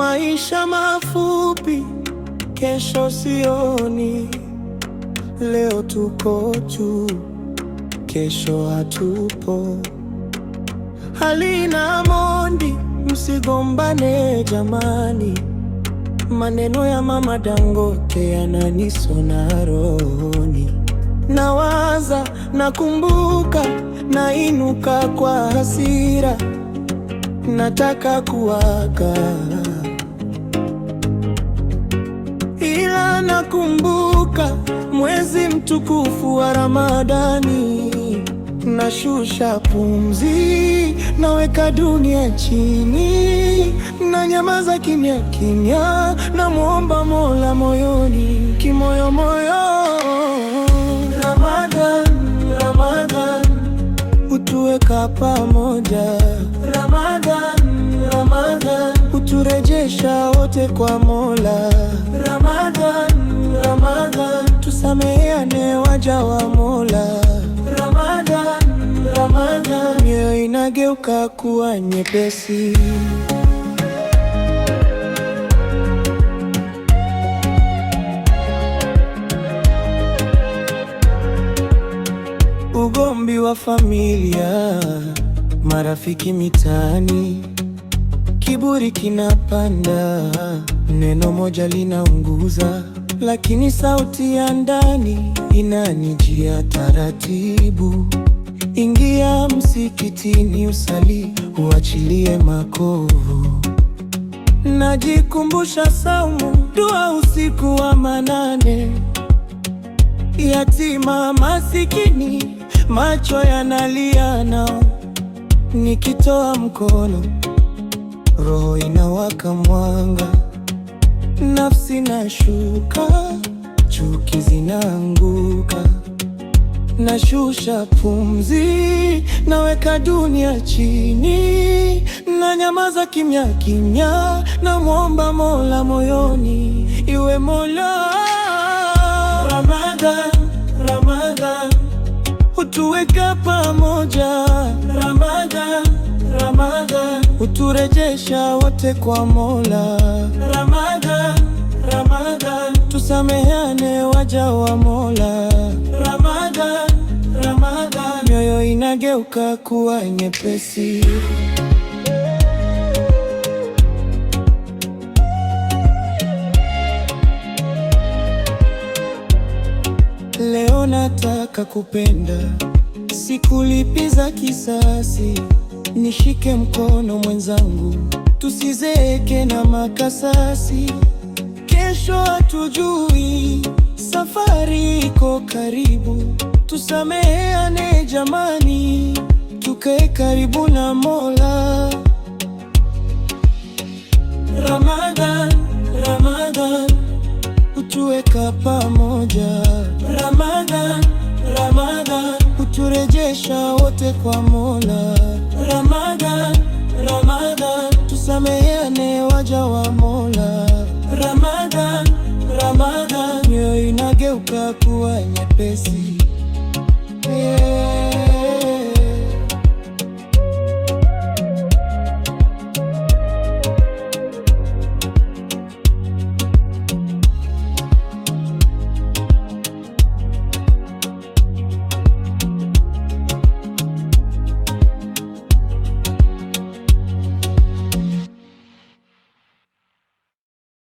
Maisha mafupi, kesho sioni. Leo tuko juu, kesho hatupo. Halina Mondi, msigombane jamani. Maneno ya Mama Dangote yananisona rohoni. Nawaza, nakumbuka, nainuka kwa hasira. Nataka kuaga, ila nakumbuka mwezi mtukufu wa Ramadhani. Nashusha pumzi, naweka dunia chini, nanyamaza kimya kimya, namuomba Mola moyoni, kimoyo moyo. Ramadhan, Ramadhan, utuweka pamoja. Ramadhan, Ramadhan, uturejesha wote kwa Mola. Ramadhan, Ramadhan, tusameheane waja wa Mola. Ramadhan, Ramadhan, mioyo inageuka kuwa nyepesi. Ugomvi wa familia, marafiki mitaani, kiburi kinapanda, neno moja linaunguza, lakini sauti ya ndani inanijia taratibu. Ingia msikitini usali, uachilie makovu. Najikumbusha saumu, dua usiku wa manane. Yatima masikini, macho yanalia nao. Nikitoa mkono, roho inawaka mwanga. Nafsi nashuka, chuki zinaanguka. Nashusha pumzi, naweka dunia chini, nanyamaza kimya kimya, namuomba Mola moyoni, iwe Mola. Ramadhan, Ramadhan, utuweka pamoja. Ramadhan, Ramadhan, uturejesha wote kwa Mola. Ramadhan, Ramadhan, tusameheane waja wa Mola. Ramadhan, Ramadhan, mioyo inageuka kuwa nyepesi. Leo nataka kupenda, sikulipiza kisasi. Nishike mkono mwenzangu, tusizeeke na makasasi. Kesho hatujui, safari iko karibu. Tusameheane jamani, tukae karibu na Mola. Ramadhan, Ramadhan, utuweka pamoja. Ramadhan, Ramadhan, uturejesha wote kwa Mola. Ramadhan, Ramadhan, tusameheane waja wa Mola. Ramadhan, Ramadhan, mioyo inageuka kuwa nyepesi.